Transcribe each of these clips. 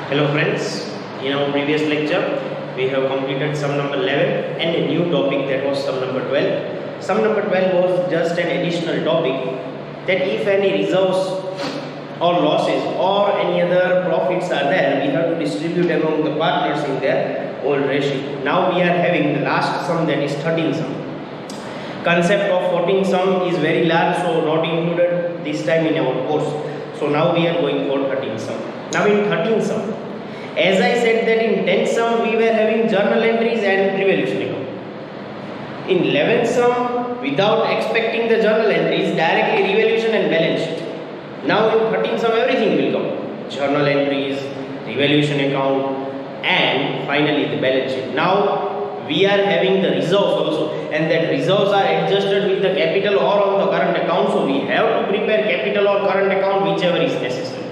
Hello friends, in our previous lecture we have completed sum number 11 and a new topic, that was sum number 12. Sum number 12 was just an additional topic that if any reserves or losses or any other profits are there, we have to distribute among the partners in their old ratio. Now we are having the last sum, that is 13 sum. Concept of 14 sum is very large, so not included this time in our course. So now we are going for 13 sum. Now in 13 sum, as I said that in 10 sum we were having journal entries and revaluation account. In 11 sum, without expecting the journal entries, directly revaluation and balance sheet. Now in 13 sum everything will come. Journal entries, revaluation account, and finally the balance sheet. Now we are having the reserves also, and that reserves are adjusted with the capital or on the current account. So we have to prepare capital or current account, whichever is necessary.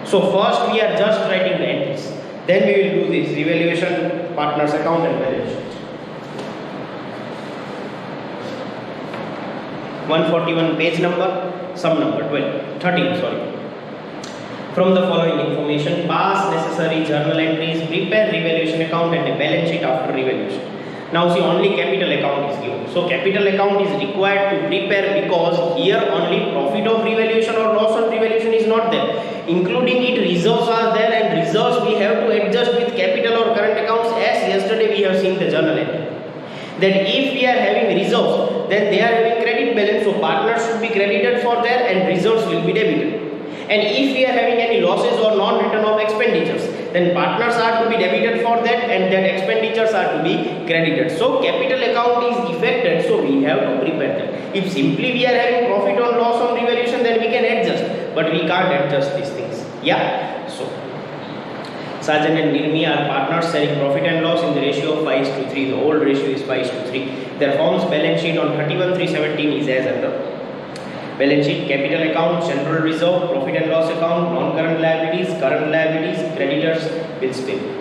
So first we are just writing the entries. Then we will do this revaluation, partners account and balance sheet. 141 page number, sum number 13 sorry. From the following information, pass necessary journal entries, prepare revaluation account and a balance sheet after revaluation. Now see, only capital account is given. So capital account is required to prepare because here only profit of revaluation or loss on revaluation is not there. Including it, reserves are there, and reserves we have to adjust with capital or current accounts, as yesterday we have seen the journal entry. That if we are having reserves, then they are having credit balance, so partners should be credited for there and reserves will be debited. And if we are having any losses or non-return of expenditures, then partners are to be debited for that and that expenditures are to be credited. So capital account is affected, so we have to prepare that. If simply we are having profit or loss on revaluation, then we can adjust, but we can't adjust these things. Yeah. So Sajan and Nirmi are partners sharing profit and loss in the ratio of 5:3. The old ratio is 5:3. Their firm's balance sheet on 31/3/17 is as under. Balance sheet, capital account, general reserve, profit and loss account, non-current liabilities, current liabilities, creditors, bills payable.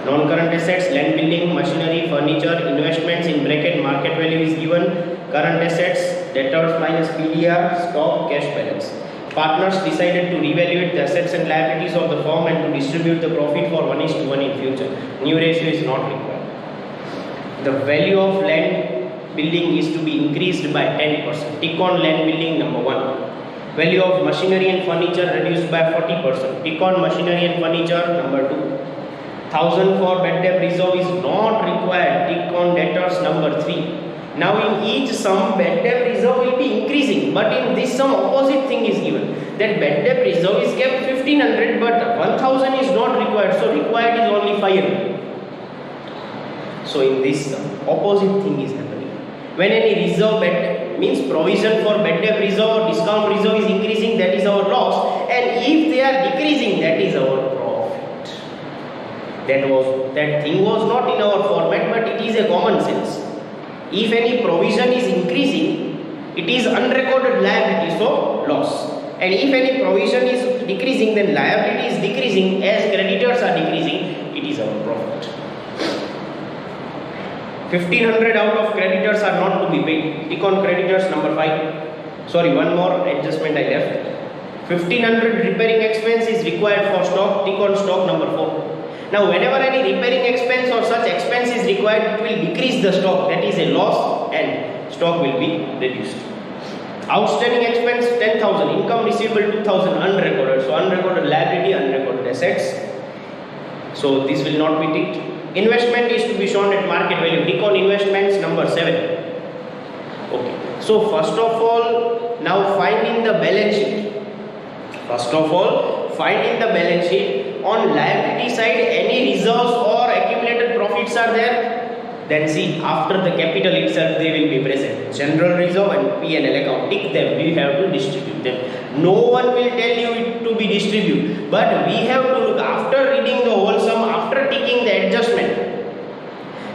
Non-current assets, land building, machinery, furniture, investments in bracket, market value is given. Current assets, debtors minus PDR, stock, cash balance. Partners decided to reevaluate the assets and liabilities of the firm and to distribute the profit for 1:1 in future. New ratio is not required. The value of land building is to be increased by 10%. Tick on land building number 1. Value of machinery and furniture reduced by 40%. Tick on machinery and furniture number 2. 1000 for bad debt reserve is not required. Tick on debtors number 3. Now in each sum bad debt reserve will be increasing, but in this sum opposite thing is given. That bad debt reserve is kept 1500, but 1000 is not required. So required is only 500. So in this sum opposite thing is happening. When any reserve bad means provision for bad debt reserve or discount reserve is increasing, that is our loss, and if they are decreasing, that is our profit. That thing was not in our format, but it is a common sense. If any provision is increasing, it is unrecorded liability, so loss. And if any provision is decreasing, then liability is decreasing as creditors are decreasing, it is our profit. 1500 out of creditors are not to be paid. Tick on creditors number 5. Sorry, one more adjustment I left. 1500 repairing expense is required for stock. Tick on stock number 4. Now whenever any repairing expense or such expense is required, it will decrease the stock. That is a loss and stock will be reduced. Outstanding expense 10,000. Income receivable 2,000 unrecorded. So unrecorded liability, unrecorded assets. So this will not be ticked. Investment is to be shown at market value. Tick on investments number 7. Okay. So first of all, now finding the balance sheet. First of all, finding the balance sheet. On liability side, any reserves or accumulated profits are there. Then see, after the capital itself, they will be present. General reserve and P&L account. Tick them. We have to distribute them. No one will tell you it to be distributed, but we have to look after reading the whole sum, after taking the adjustment.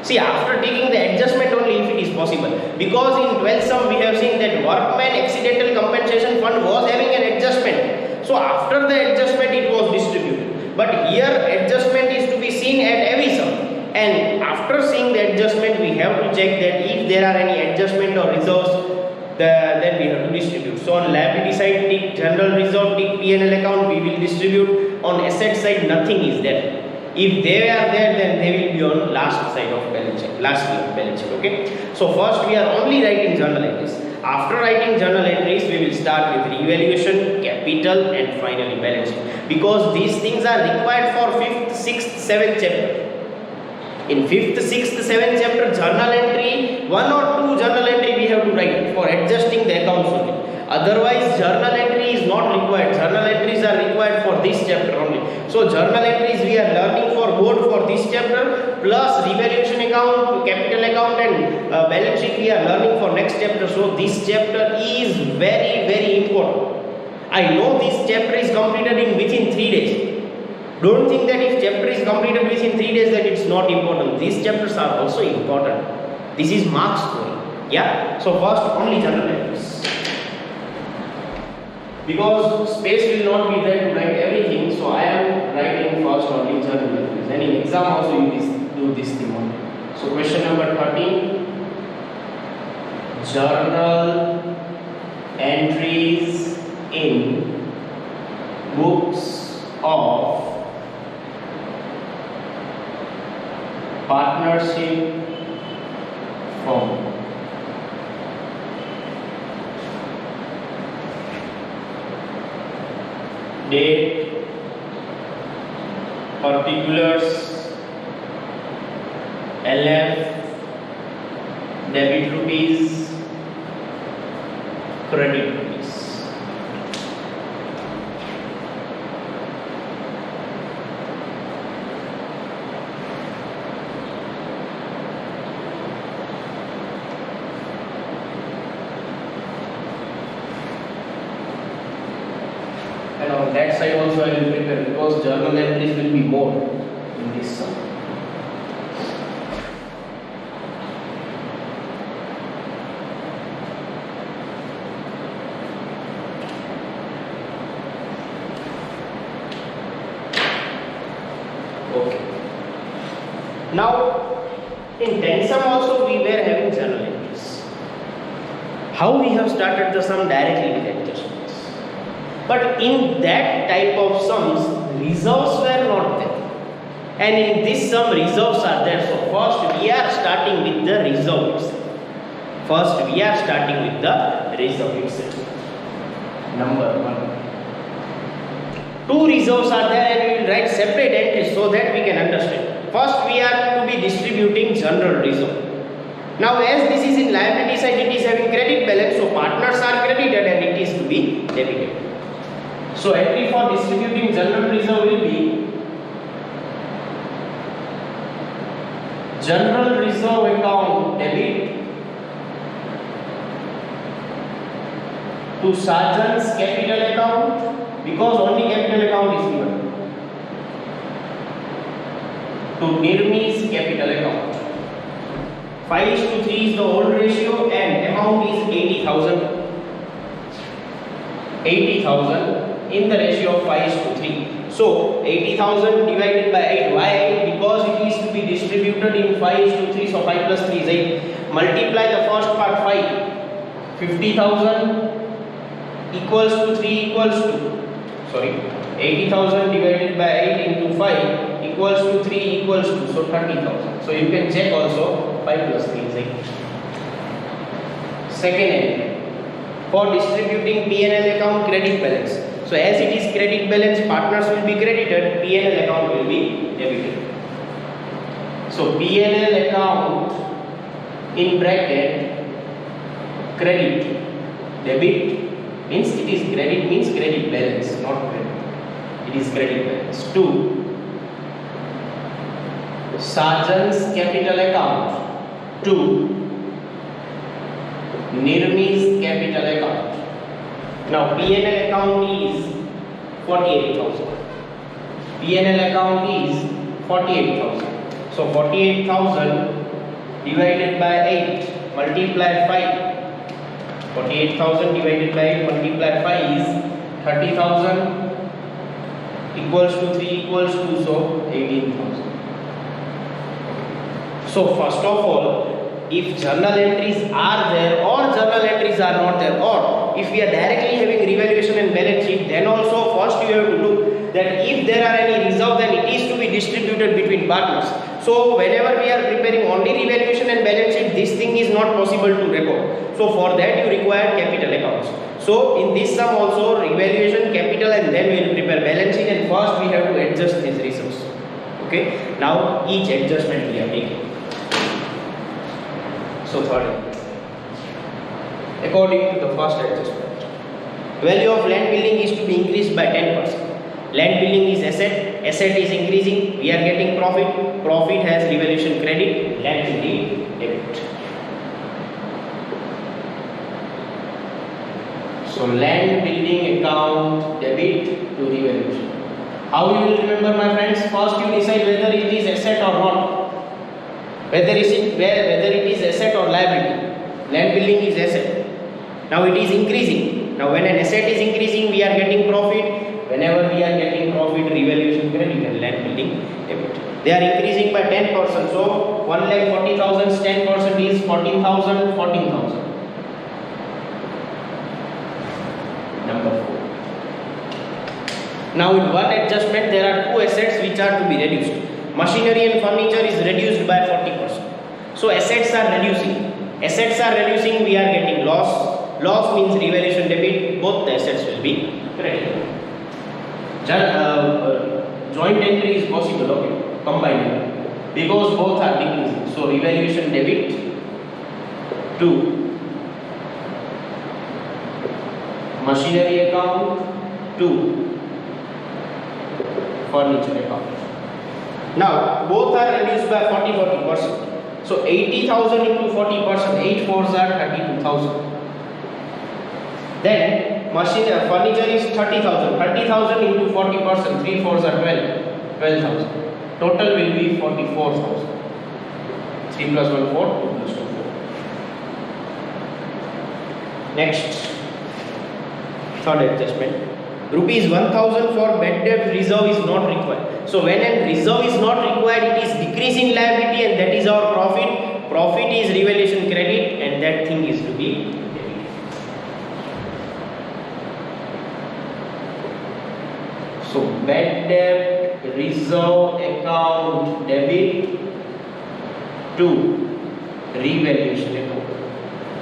See, after taking the adjustment only if it is possible. Because in 12th sum we have seen that workman accidental compensation fund was having an adjustment. So after the adjustment it was distributed. But here adjustment is to be seen at every sum. And after seeing the adjustment, we have to check that if there are any adjustment or reserves, then we have to distribute. So on liability side, tick general reserve, tick P&L account, we will distribute. on asset side nothing is there. If they are there, then they will be on last side of balance sheet, last balance sheet. Okay. So first we are only writing journal entries. After writing journal entries, we will start with revaluation, capital, and finally balance sheet. Because these things are required for 5th, 6th, 7th chapter. In 5th, 6th, 7th chapter, journal entry, 1 or 2 journal entry we have to write for adjusting the accounts only. Otherwise, journal entry is not required. Journal entries are required for this chapter only. So, journal entries we are learning for board for this chapter, plus revaluation account, capital account, and balance sheet we are learning for next chapter. So, this chapter is very, very important. I know this chapter is completed in within 3 days. Don't think that if chapter is completed within 3 days that it's not important. These chapters are also important. This is mark scoring. Yeah. So first only journal entries. Because space will not be there to write everything, so I am writing first only journal entries. And in exam also you do this thing only. So question number 13. Journal entries in books of partnership firm. Date, particulars, LF, debit rupees, credit rupees. And on that side also I will prepare, because journal entries will be more in this sum. Okay. Now in 10 sum also we were having journal entries. How we have started the sum directly with adjustments. But in that type of sums, reserves were not there. And in this sum, reserves are there. So first we are starting with the reserve itself. First we are starting with the reserve itself. Number 1. 2 reserves are there and we will write separate entries so that we can understand. First we are to be distributing general reserve. Now as this is in liability side, it is having credit balance, so partners are credited and it is to be debited. So entry for distributing general reserve will be general reserve account debit to Sergeant's capital account, because only capital account is given, to Nirmi's capital account. 5:3 is the old ratio and amount is 80,000. 80,000 in the ratio of 5:3. So 80,000 divided by 8. Why? Because it is to be distributed in 5:3. So 5 plus 3 is 8. Multiply the first part 5. 50,000 equals to 3 equals to, sorry, 80,000 divided by 8 into 5 equals to 3 equals to, so 30,000. So you can check also 5 plus 3 is 8. Second entry. For distributing P&L account credit balance. So as it is credit balance, partners will be credited, P&L account will be debited. So P&L account in bracket credit, debit means it is credit, means credit balance, not credit. It is credit balance. 2. Sergeant's capital account to Nirmi's capital account. Now P&L account is 48,000. P&L account is 48,000. So 48,000 divided by 8 multiply 5. 48,000 divided by 8 multiply 5 is 30,000 equals to 3 equals to, so 18,000. So first of all, if journal entries are there or journal entries are not there, or if we are directly having revaluation and balance sheet, then also first you have to look that if there are any reserve, then it is to be distributed between partners. So whenever we are preparing only revaluation and balance sheet, this thing is not possible to record. So for that you require capital accounts. So in this sum also revaluation, capital, and then we will prepare balance sheet, and first we have to adjust these reserves. Okay, now each adjustment we are taking. So third, according to the first adjustment, value of land building is to be increased by 10%. Land building is asset, asset is increasing, we are getting profit, profit has revaluation credit, land building debit. So land building account debit to revaluation. How you will remember, my friends? First you decide whether it is asset or not. Whether it is asset or liability. Land building is asset. Now it is increasing. Now when an asset is increasing, we are getting profit. Whenever we are getting profit, revaluation credit and land building debit. They are increasing by 10%. So 1,40,000, 10% is 14,000, 14,000. Number 4. Now in one adjustment, there are two assets which are to be reduced. Machinery and furniture is reduced by 40%. So assets are reducing. Assets are reducing, we are getting loss. Loss means revaluation debit. Both the assets will be credited. Joint entry is possible, okay, combined, because both are decreasing. So revaluation debit to machinery account to furniture account. Now both are reduced by 40%. So 80,000 into 40%, 8 fours are 32,000. Then furniture is 30,000. 30,000 into 40%, 3 fours are 12,000. Total will be 44,000. 3 plus 1 4, 2 plus 2 4. Next, third adjustment. Rupees 1,000 for bad debt reserve is not required. So when a reserve is not required, it is decreasing liability, and that is our profit. Profit is revaluation credit, and that thing is to be debited. So bad debt reserve account debit to revaluation account.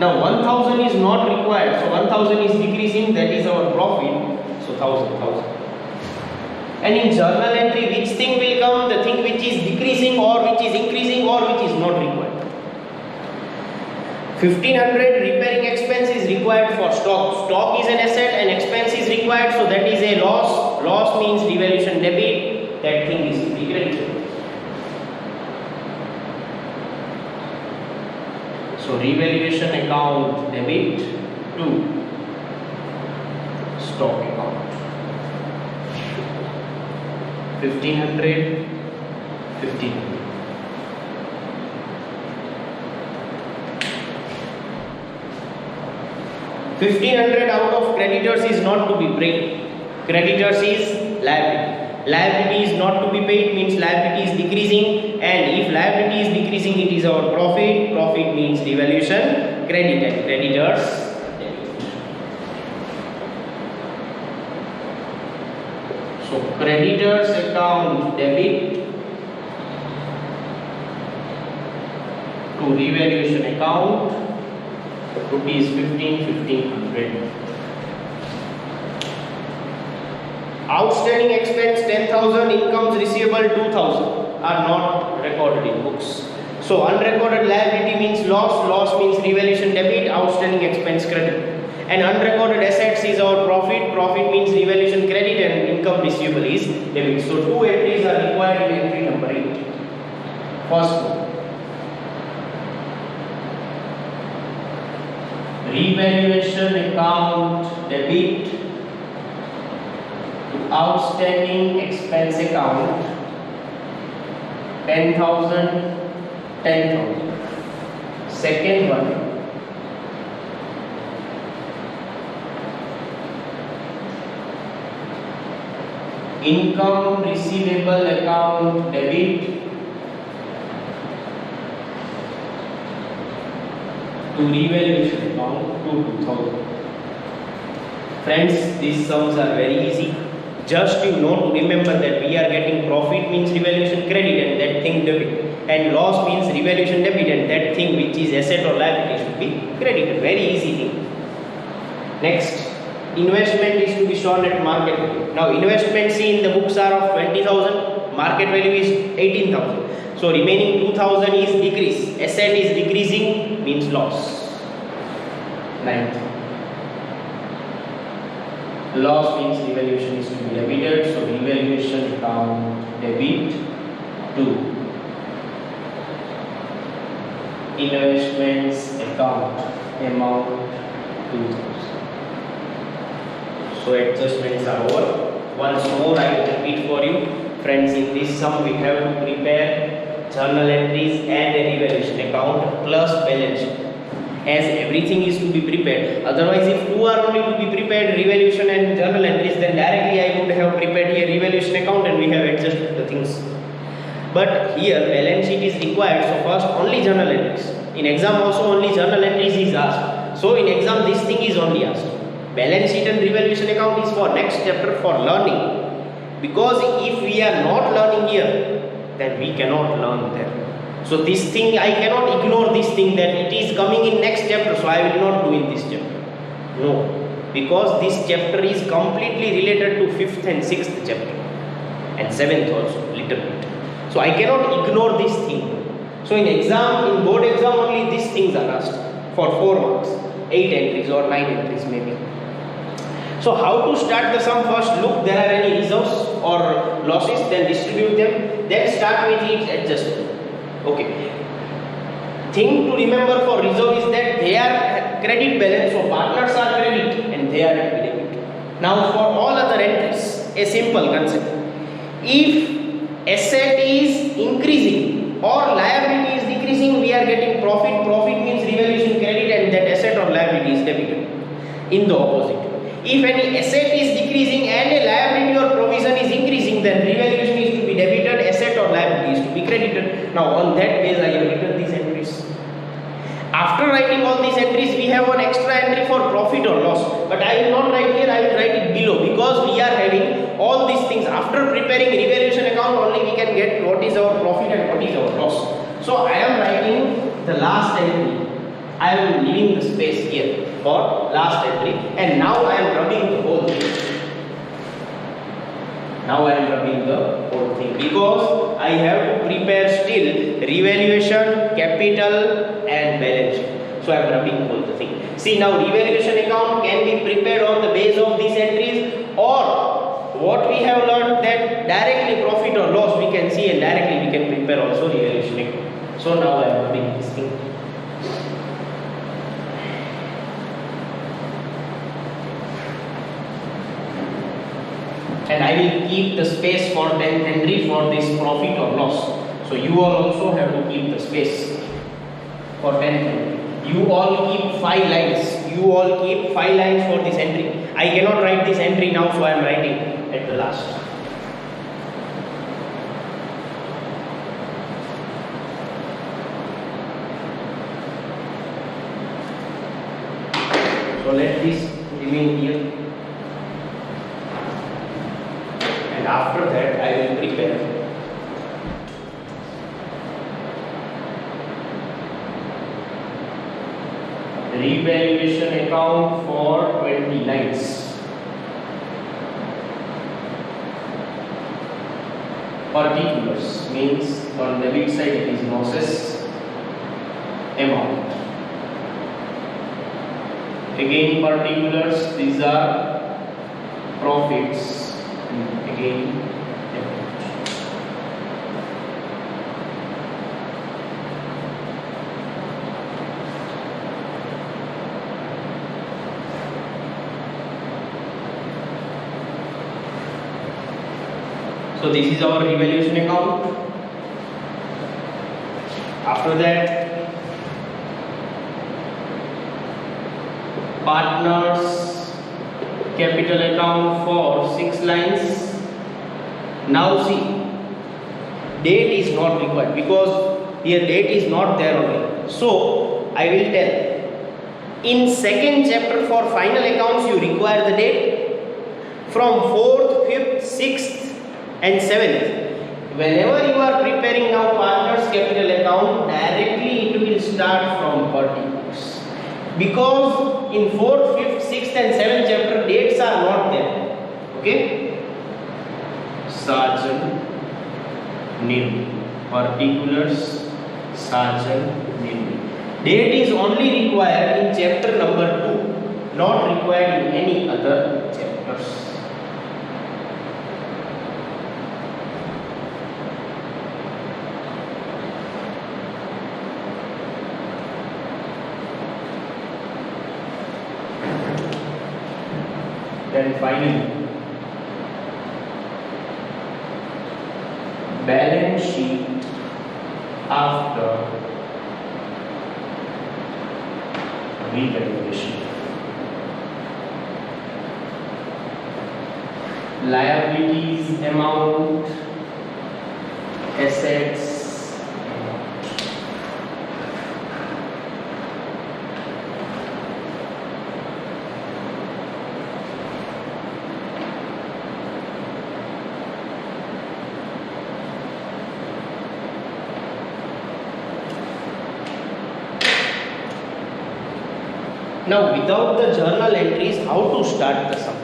Now 1,000 is not required, so 1,000 is decreasing, that is our profit. So 1,000. And in journal entry, which thing will come? The thing which is decreasing or which is increasing or which is not required. 1,500 repairing expense is required for stock. Stock is an asset and expense is required, so that is a loss. Loss means revaluation debit. That thing is to be credited. So revaluation account debit to stock account. 1,500, 1,500. $1,500 out of creditors is not to be paid. Creditors is liability. Liability is not to be paid means liability is decreasing, and if liability is decreasing, it is our profit. Profit means revaluation credit, and creditors debit. So creditors account debit to revaluation account rupees 1,500. Outstanding expense 10,000, incomes receivable 2,000 are not recorded in books. So unrecorded liability means loss, loss means revaluation debit, outstanding expense credit. And unrecorded assets is our profit, profit means revaluation credit, and income receivable is debit. So two entries are required in entry number 8. First one, revaluation account debit to outstanding expense account 10,000, 10,000. Second one, income receivable account debit to revaluation account to 2,000. Friends, these sums are very easy. Just you know to remember that we are getting profit means revaluation credit and that thing debit, and loss means revaluation debit and that thing which is asset or liability should be credited. Very easy thing. Next, investment is to be shown at market value. Now investment, see, in the books are of 20,000, market value is 18,000. So remaining 2,000 is decrease. Asset is decreasing means loss. Ninth, loss means revaluation is to be debited. So revaluation account debit to investments account amount 2,000. So adjustments are over. Once more I will repeat for you. Friends, in this sum we have to prepare journal entries and a revaluation account plus balance sheet, as everything is to be prepared. Otherwise, if two are only to be prepared, revaluation and journal entries, then directly I would have prepared here revaluation account and we have adjusted the things. But here balance sheet is required, so first only journal entries. In exam also only journal entries is asked. So in exam this thing is only asked. Balance sheet and revaluation account is for next chapter, for learning. Because if we are not learning here, then we cannot learn there. So this thing, I cannot ignore this thing that it is coming in next chapter, so I will not do in this chapter. No, because this chapter is completely related to 5th and 6th chapter and 7th also, little bit. So I cannot ignore this thing. So in exam, in board exam only these things are asked for 4 marks, 8 entries or 9 entries maybe. So how to start the sum? First look, there are any reserves or losses, then distribute them, then start with each adjustment. Okay. Thing to remember for reserve is that they are credit balance, so partners are credit and they are debit. Now for all other entries, a simple concept. If asset is increasing or liability is decreasing, we are getting profit. Profit means revaluation credit and that asset or liability is debited. In the opposite, if any asset is decreasing and a liability or provision is increasing, then revaluation is to be debited, asset or liability is to be credited. Now on that base I have written these entries. After writing all these entries, we have one extra entry for profit or loss, but I will not write here, I will write it below, because we are having all these things. After preparing revaluation account only we can get what is our profit and what is our loss. So I am writing the last entry. I am leaving the space here for last entry, and now I am rubbing the whole thing. Now I am rubbing the whole thing because I have to prepare still revaluation, capital and balance sheet. So I am rubbing whole the thing. See, now revaluation account can be prepared on the base of these entries, or what we have learned that directly profit or loss we can see and directly we can prepare also revaluation account. So now I am rubbing this thing. And I will keep the space for 10th entry for this profit or loss. So you all also have to keep the space for 10th entry. You all keep 5 lines. You all keep 5 lines for this entry. I cannot write this entry now, so I am writing at the last. So let this remain here. And after that I will prepare revaluation account for 20 lines. Particulars means on debit side it is losses amount. Again particulars, these are profits. Again, so this is our revaluation account. After that, partners capital account for 6 lines. Now see, date is not required because here date is not there already. So I will tell, in 2nd chapter for final accounts you require the date. From 4th, 5th, And seventh, whenever you are preparing now partners capital account, directly it will start from particulars, because in 4th, 5th, 6th and 7th chapter dates are not there. Okay, Sajan Nirmi, particulars Sajan Nirmi. Date is only required in chapter number 2, not required in any other chapters. Then finally, balance sheet after revaluation. Liabilities amount, assets amount. Now, without the journal entries, how to start the sum?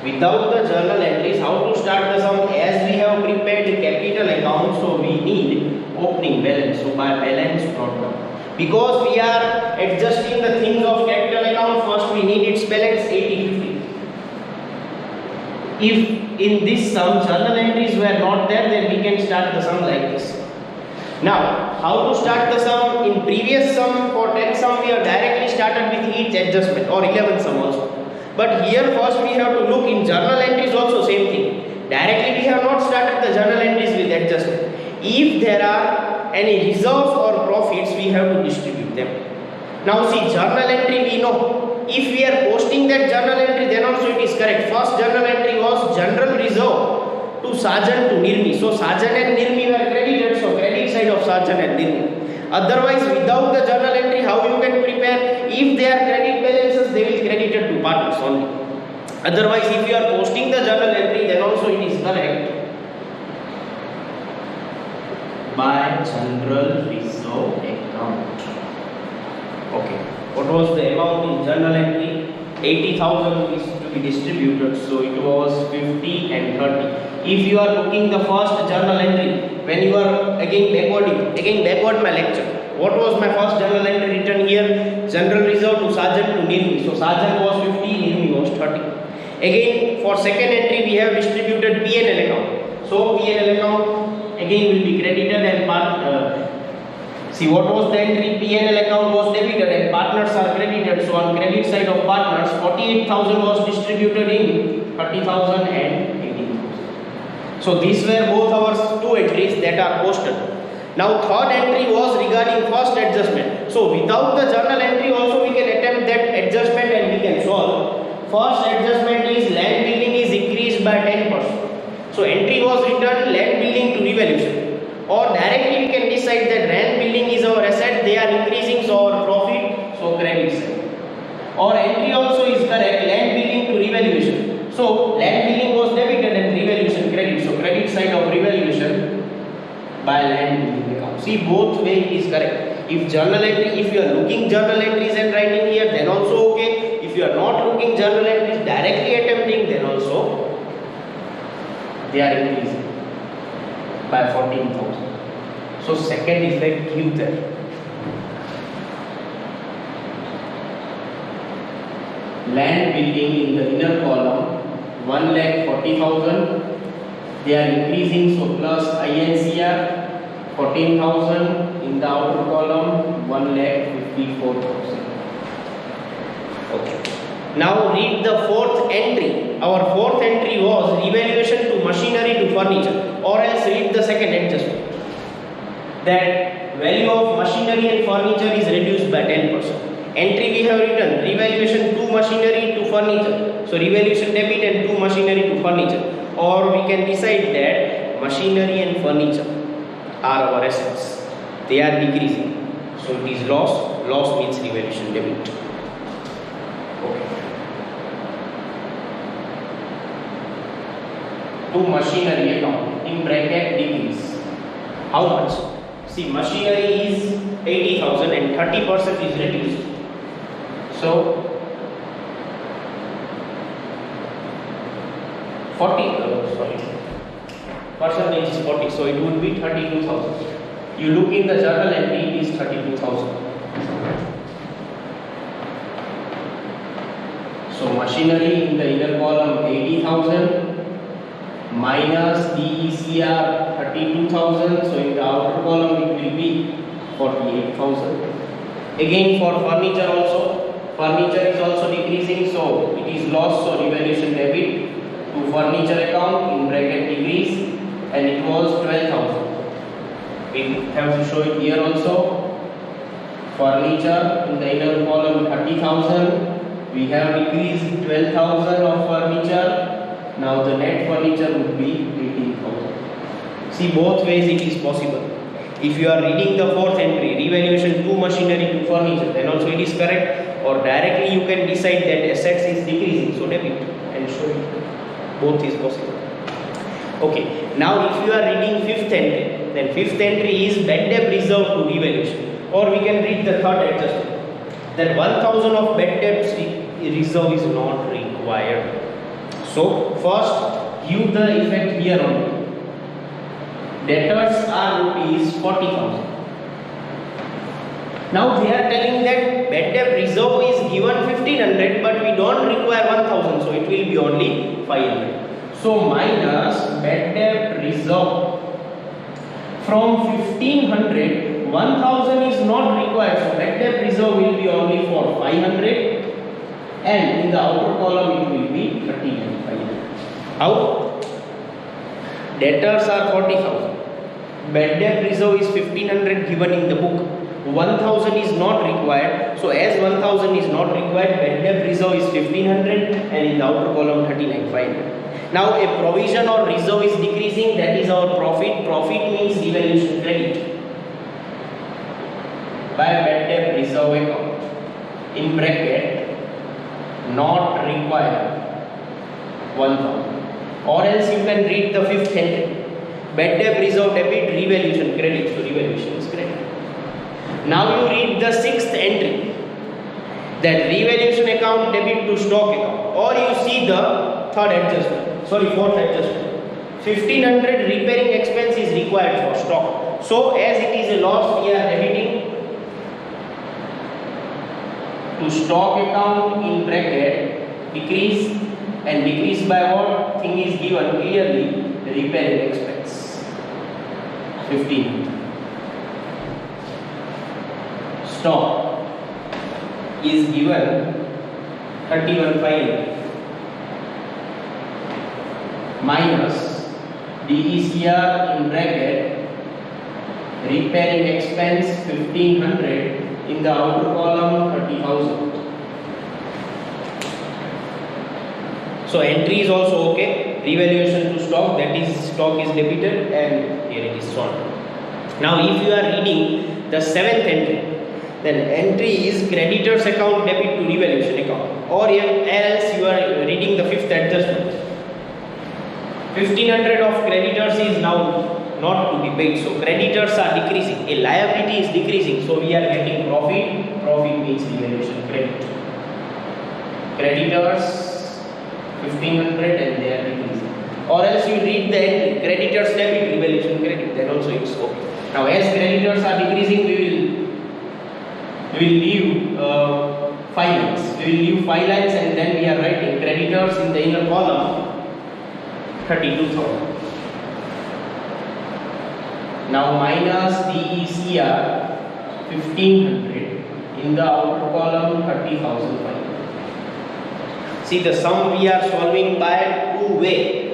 Without the journal entries, how to start the sum? As we have prepared capital account, so we need opening balance. So by balance product, because we are adjusting the things of capital account, first we need its balance 80/50. If in this sum journal entries were not there, then we can start the sum like this. Now, how to start the sum? In previous sum, for 10 sum, we have directly started with each adjustment, or 11 sum also. But here first we have to look in journal entries also, same thing. Directly we have not started the journal entries with adjustment. If there are any reserves or profits, we have to distribute them. Now see, journal entry we know. If we are posting that journal entry, then also it is correct. First journal entry was general reserve to Sajan to Nirmi. So Sajan and Nirmi were credited, so credit side of Sajan and Nirmi. Otherwise, without the journal entry, how you can prepare? If they are credit balances, they will credit it to partners only. Otherwise, if you are posting the journal entry, then also it is correct. By general reserve account. Okay. What was the amount in journal entry? 80,000 is to be distributed, so it was 50 and 30. If you are looking the first journal entry, when you are again backward my lecture, what was my first journal entry written here? General reserve to Sajan to Nirmi. So Sajan was 50, Nirmi was 30. Again for second entry we have distributed P&L account. So P&L account again will be credited and see what was the entry? P&L account was debited and partners are credited. So on credit side of partners, 48,000 was distributed in 30,000 and 18,000. So these were both our two entries that are posted. Now third entry was regarding first adjustment. So without the journal entry also we can attempt that adjustment and we can solve. First adjustment is land building is increased by 10%. So entry was written land building to revaluation. Or directly we can decide that land building is our asset, they are increasing, so our profit, so credit side. Or entry also is correct, land building to revaluation. So land building was debited and revaluation credit. So credit side of revaluation by land building account. See, both way is correct. If journal entry, if you are looking journal entries and writing here, then also okay. If you are not looking journal entries directly attempting, then also they are increasing by 14,000. So second effect give there. Land building in the inner column 1,40,000. They are increasing, so plus INCR 14,000. In the outer column 1,54,000. Okay. Now read the fourth entry. Our fourth entry was revaluation to machinery to furniture, or else read the second adjustment. That value of machinery and furniture is reduced by 10%. Entry we have written revaluation to machinery to furniture. So revaluation debit and to machinery to furniture. Or we can decide that machinery and furniture are our assets. They are decreasing. So it is loss. Loss means revaluation debit. Okay. to machinery account in bracket decrease. How much? See, machinery is 80,000 and 30% is reduced. So 40, percentage is 40, so it would be 32,000. You look in the journal entry, it is 32,000. So machinery in the inner column 80,000 minus DECR 32,000. So in the outer column it will be 48,000. Again for furniture also, furniture is also decreasing, so it is loss. So revaluation debit to furniture account in bracket decrease, and it was 12,000. We have to show it here also. Furniture in the inner column 30,000. We have decreased 12,000 of furniture. Now the net furniture would be 18,000. See, both ways it is possible. If you are reading the fourth entry, revaluation to machinery to furniture, then also it is correct. Or directly you can decide that assets is decreasing, so debit and show it. Both is possible. Okay. Now if you are reading fifth entry, then fifth entry is bad debt reserve to revaluation. Or we can read the third adjustment. That 1,000 of bad debt reserve is not required. So first give the effect here only. Debtors are rupees 40,000. Now they are telling that bad debt reserve is given 1,500, but we don't require 1,000, so it will be only 500. So minus bad debt reserve from 1,500, 1,000 is not required, so bad debt reserve will be only for 500, and in the outer column it will be 1,300. How? Debtors are 40,000. Bad debt reserve is 1,500 given in the book. 1,000 is not required. So as 1,000 is not required, bad debt reserve is 1,500, and in the outer column 39,500. Now a provision or reserve is decreasing. That is our profit. Profit means revaluation credit by bad debt reserve account in bracket not required 1,000. Or else you can read the fifth entry. Bad debt reserve debit, revaluation credit. So revaluation is credit. Now you read the sixth entry. That revaluation account debit to stock account. Or you see the third adjustment. Fourth adjustment. 1,500 repairing expense is required for stock. So as it is a loss, we are debiting to stock account in bracket decrease, and decrease by what thing is given clearly, the repairing expense 15. Stock is given 31,500 minus DECR in bracket repairing expense 1,500, in the outer column 30,000. So entry is also okay. Revaluation to stock, that is stock is debited, and here it is shown. Now if you are reading the seventh entry, then entry is creditors account debit to revaluation account. Or else you are reading the fifth adjustment. 1,500 of creditors is now not to be paid, so creditors are decreasing. A liability is decreasing, so we are getting profit. Profit means revaluation credit. Creditors 1,500 and they are decreasing. Or else you read the entry, creditors debit, revaluation credit, then also it's okay. Now as creditors are decreasing, we will leave 5 lines. We will leave 5 lines, and then we are writing creditors in the inner column 32,000. Now minus DECR 1,500, in the outer column 30,500. See, the sum we are solving by two way.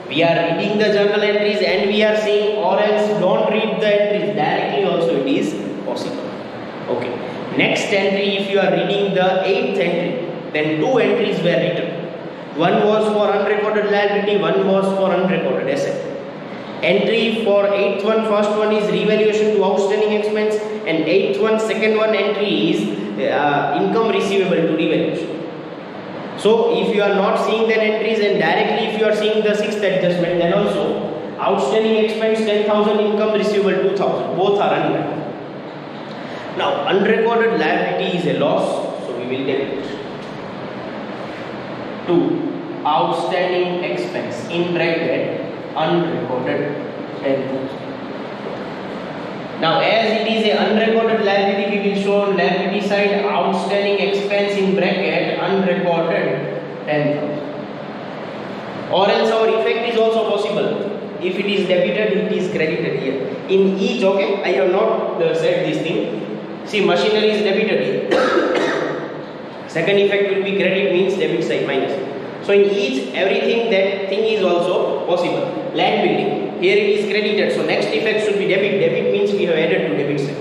We are reading the journal entries and we are seeing, or else don't read the entries directly also, it is possible. Okay. Next entry, if you are reading the 8th entry, then 2 entries were written. One was for unrecorded liability, one was for unrecorded asset. Entry for 8th one, first one is revaluation to outstanding expense, and 8th one, second one entry is income receivable to revaluation. So if you are not seeing the entries, and directly if you are seeing the 6th adjustment, then also Outstanding expense 10,000, income receivable 2,000. Both are unrecorded. Now unrecorded liability is a loss, so we will debit. 2. Outstanding expense in bracket unrecorded 10,000. Now as it is a unrecorded liability, we will show on liability side outstanding expense in bracket unrecorded 10,000. Or else our effect is also possible. If it is debited, it is credited here. In each, okay, I have not said this thing. See, machinery is debited here. Second effect will be credit, means debit side minus. So in each, everything, that thing is also possible. Land building, here it is credited, so next effect should be debit. Debit means we have added to debit side.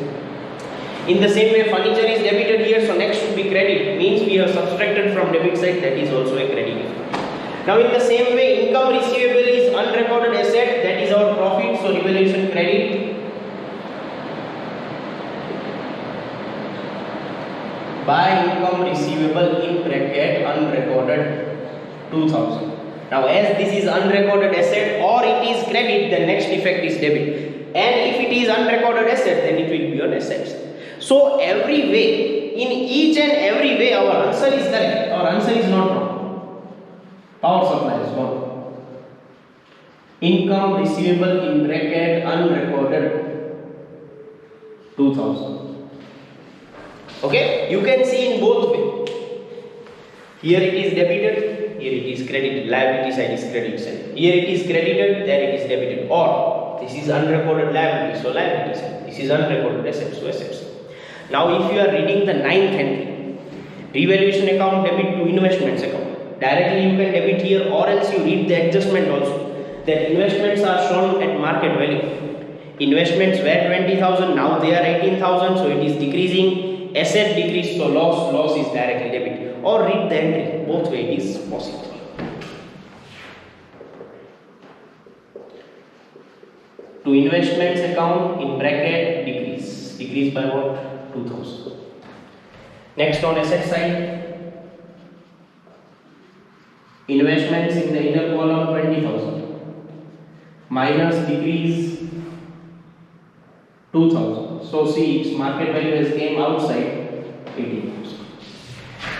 In the same way, furniture is debited here, so next should be credit, means we have subtracted from debit side, that is also a credit effect. Now in the same way, income receivable is unrecorded asset, that is our profit, so revaluation credit. By income receivable in bracket unrecorded 2,000. Now as this is unrecorded asset or it is credit, the next effect is debit. And if it is unrecorded asset, then it will be on assets. So every way, in each and every way, our answer is correct. Our answer is not wrong. Power supply is wrong. Income receivable in bracket unrecorded 2,000. Okay, you can see in both way. Here it is debited, here it is credited. Liability side is credit side. Here it is credited, there it is debited. Or this is unrecorded liability, so liability side. This is unrecorded assets, so assets. Now if you are reading the 9th entry, revaluation account debit to investments account, directly you can debit here, or else you read the adjustment also, that investments are shown at market value. Investments were 20,000, now they are 18,000, so it is decreasing. Asset decrease, so loss is directly debit. Or read the entry, both way it is possible. To investments account in bracket decrease by what? 2,000. Next on asset side, investments in the inner column 20,000 minus decrease 2,000. So see, its market value has came outside 18,000.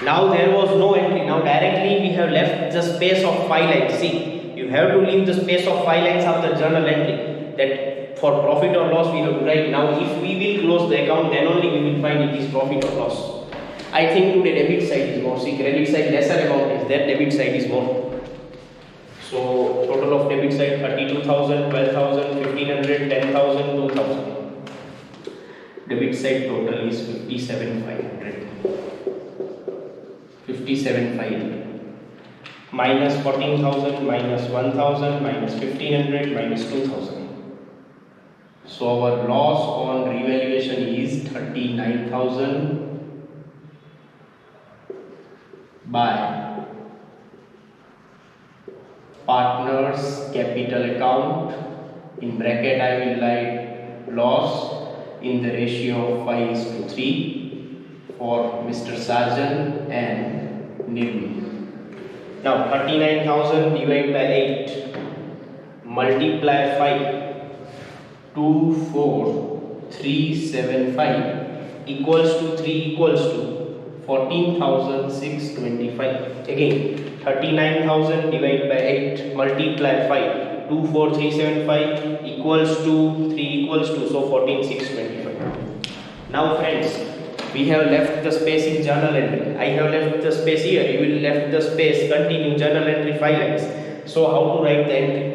Now there was no entry. Now directly we have left the space of 5 lines. See, you have to leave the space of 5 lines of the journal entry. That for profit or loss we have to write. Now if we will close the account, then only we will find it is profit or loss. I think today debit side is more. See, credit side lesser amount is there, debit side is more. So total of debit side 32,000, 12,000, 1,500, 10,000, 2,000. Debit side total is 57,500. 57,500 minus 14,000 minus 1,000 minus 1,500 minus 2,000. So our loss on revaluation is 39,000 by partners capital account. In bracket I will write loss in the ratio of 5:3 for Mr. Sarjan and Nirmi. Now 39,000 divided by 8 multiply 5 24375 equals to 3 equals to 14,625. Again 39,000 divided by 8 multiply 5 24375 equals to 3 equals to, so 14,625. Now friends, we have left the space in journal entry. I have left the space here. You will left the space. Continue journal entry 5 lines. So how to write the entry?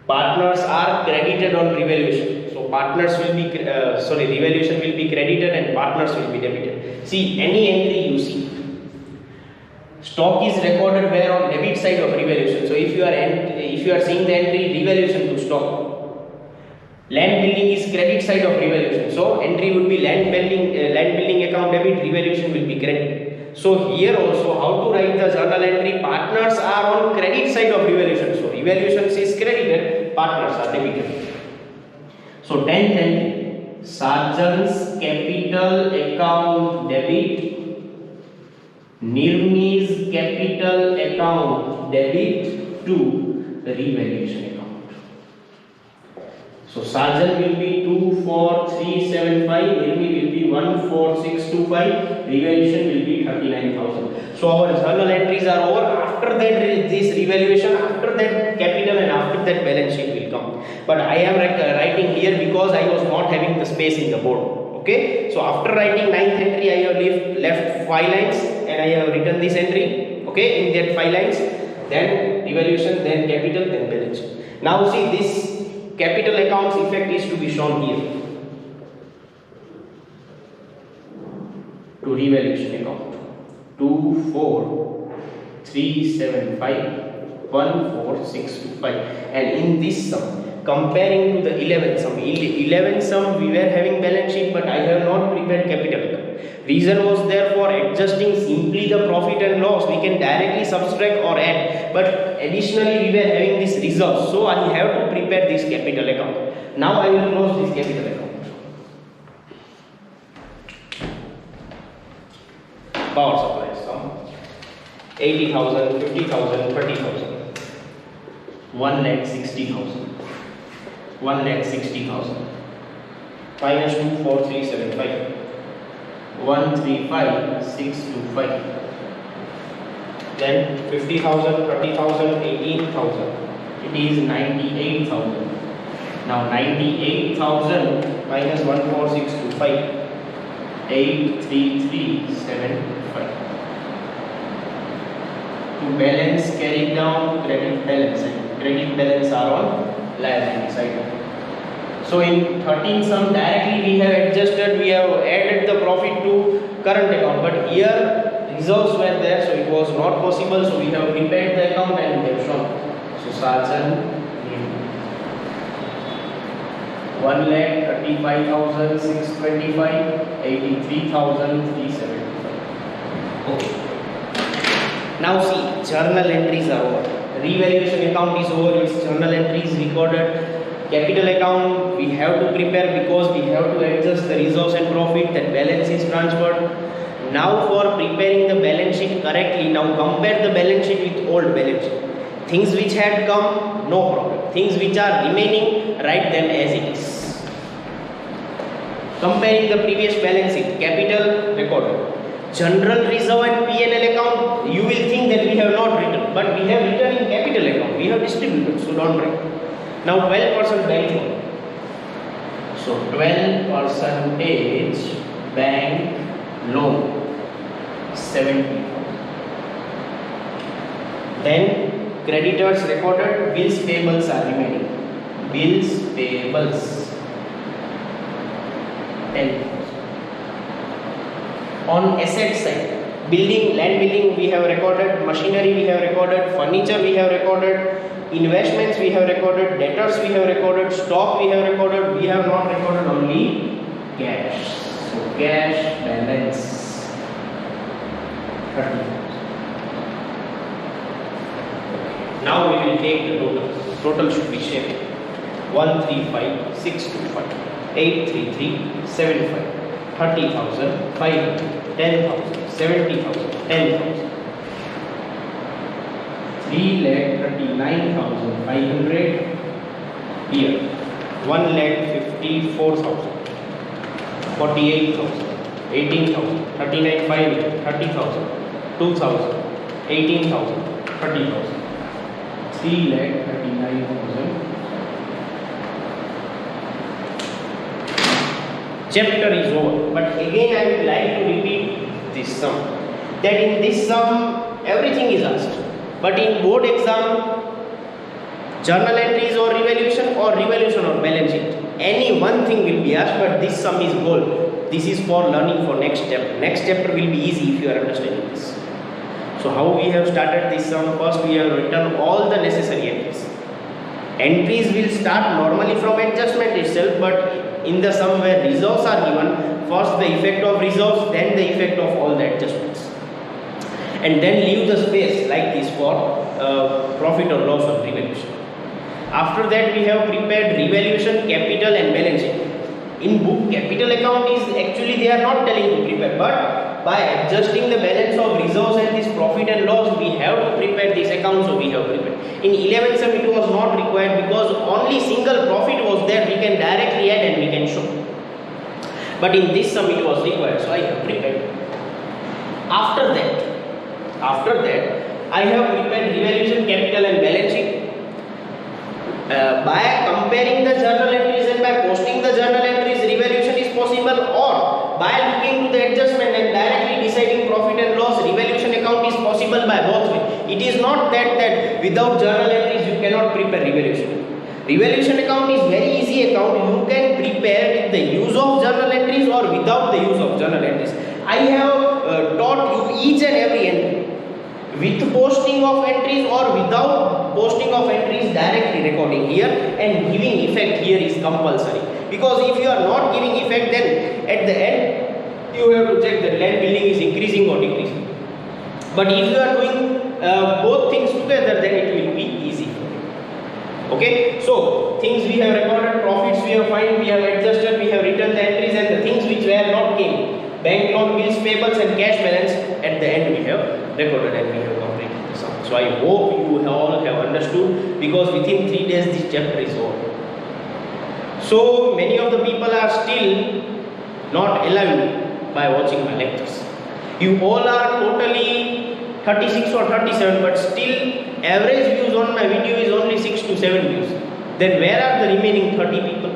Partners are credited on revaluation. So partners will be revaluation will be credited and partners will be debited. See, any entry you see, stock is recorded where on debit side of revaluation. So if you are seeing the entry revaluation to stock, land building is credit side of revaluation. So entry would be land building account debit, revaluation will be credit. So here also how to write the journal entry? Partners are on credit side of revaluation. So revaluation is credited, partners are debited. So 10th entry, Sarjan's capital account debit, Nirmi's capital account debit to the revaluation account. So Sarjan will be 24375, Nirmi will be 14625, revaluation will be 39,000. So our journal entries are over. After that this revaluation, after that capital and after that balance sheet will come. But I am writing here because I was not having the space in the board. Okay, so after writing 9th entry I have left 5 lines and I have written this entry. Okay, in that 5 lines, then revaluation, then capital, then balance sheet. Now see, this capital accounts effect is to be shown here to revaluation account. 24375, 14625, and in this sum, comparing to the 11th sum, 11th sum we were having balance sheet, but I have not prepared capital account. Reason was there for adjusting simply the profit and loss, we can directly subtract or add, but additionally we were having this reserve, so I have to prepare this capital account. Now I will close this capital account. Power supply sum 80,000, 50,000, 30,000, 1,60,000, 1,60,000, minus 24375, 135,625, then 50,000, 30,000, 18,000, it is 98,000. Now 98,000 minus 14625, 83375. To balance, carry down credit balance, and credit balance are on liability side. So in 13th sum directly we have adjusted, we have added the profit to current account, but here reserves were there, so it was not possible, so we have prepared the account and we have shown. So Sarjan 1,35,625, 83,375. Okay. Now see, journal entries are over. Revaluation account is over, its journal entries recorded. Capital account we have to prepare because we have to adjust the reserves and profit, that balance is transferred. Now for preparing the balance sheet correctly, now compare the balance sheet with old balance sheet. Things which had come, no problem. Things which are remaining, write them as it is. Comparing the previous balance sheet, capital recorded. General reserve and P&L account, you will think that we have not written, but we have written in capital account, we have distributed, so don't write. Now 12% bank loan. So 12% bank loan, 70,000. Then creditors recorded, bills payables are remaining. Bills payables, 10,000. On asset side, building, land building we have recorded, machinery we have recorded, furniture we have recorded, investments we have recorded, debtors we have recorded, stock we have recorded, we have not recorded only cash. So cash balance 30,000. Now we will take the total. Total should be shared. 135,625, 83375, 30,000, 500, 10,000, 70,000, 10,000, 3,39,500 here, 1,54,000, 48,000, 18,000, 39,500, 30,000, 2,000, 18,000, 30,000, 3,39,000. Chapter is over, but again I would like to repeat this sum, that in this sum everything is asked, but in board exam journal entries or revaluation or balance sheet, any one thing will be asked, but this sum is gold. This is for learning for next chapter. Next chapter will be easy if you are understanding this. So how we have started this sum? First we have written all the necessary entries. Entries will start normally from adjustment itself, but in the sum where reserves are given, first the effect of reserves, then the effect of all the adjustments, and then leave the space like this for profit or loss of revaluation. After that we have prepared revaluation, capital and balance sheet. In book capital account is actually they are not telling to prepare, but by adjusting the balance of reserves and this profit and loss we have to prepare this account, so we have prepared. In 11th sum it was not required because only single profit was there there, we can directly add and we can show. But in this sum it was required, so I have prepared. After that, I have prepared revaluation, capital and balance sheet. By comparing the journal entries and by posting the journal entries, revaluation is possible, or by looking to the adjustment and directly deciding profit and loss, revaluation account is possible by both ways. It is not that without journal entries you cannot prepare revaluation. Revaluation account is very easy account. You can prepare with the use of journal entries or without the use of journal entries. I have taught you each and every entry with posting of entries or without posting of entries, directly recording here and giving effect here is compulsory. Because if you are not giving effect, then at the end you have to check that land building is increasing or decreasing. But if you are doing both things together, then it will be easy. Okay, so things we have recorded, profits we have found, we have adjusted, we have written the entries, and the things which were not came, bank loan, bills, payables and cash balance, at the end we have recorded and we have completed the sum. So I hope you all have understood, because within 3 days this chapter is over. So many of the people are still not alive by watching my lectures. You all are totally 36 or 37, but still average views on my video is only 6 to 7 views. Then where are the remaining 30 people?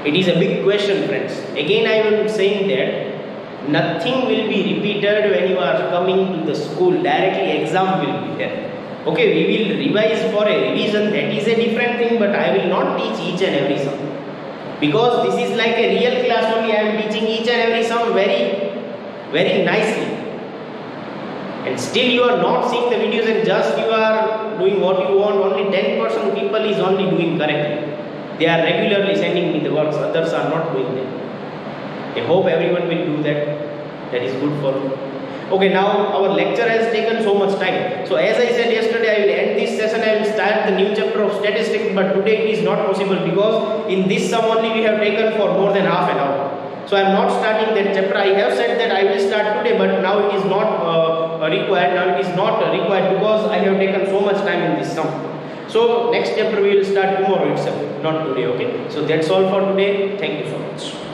It is a big question, friends. Again I am saying that nothing will be repeated when you are coming to the school. Directly exam will be there. Okay, we will revise for a revision, that is a different thing, but I will not teach each and every sum. Because this is like a real class only, I am teaching each and every sum very nicely. And still you are not seeing the videos and just you are doing what you want. Only 10% people is only doing correctly. They are regularly sending me the works, others are not doing that. I hope everyone will do that. That is good for you. Okay, now our lecture has taken so much time. So as I said yesterday, I will end this session, I will start the new chapter of statistics, but today it is not possible because in this sum only we have taken for more than half an hour. So I am not starting that chapter. I have said that I will start today, but now it is not required. Now it is not required because I have taken so much time in this sum. So next chapter we will start tomorrow itself, not today. Okay. So that's all for today. Thank you so much.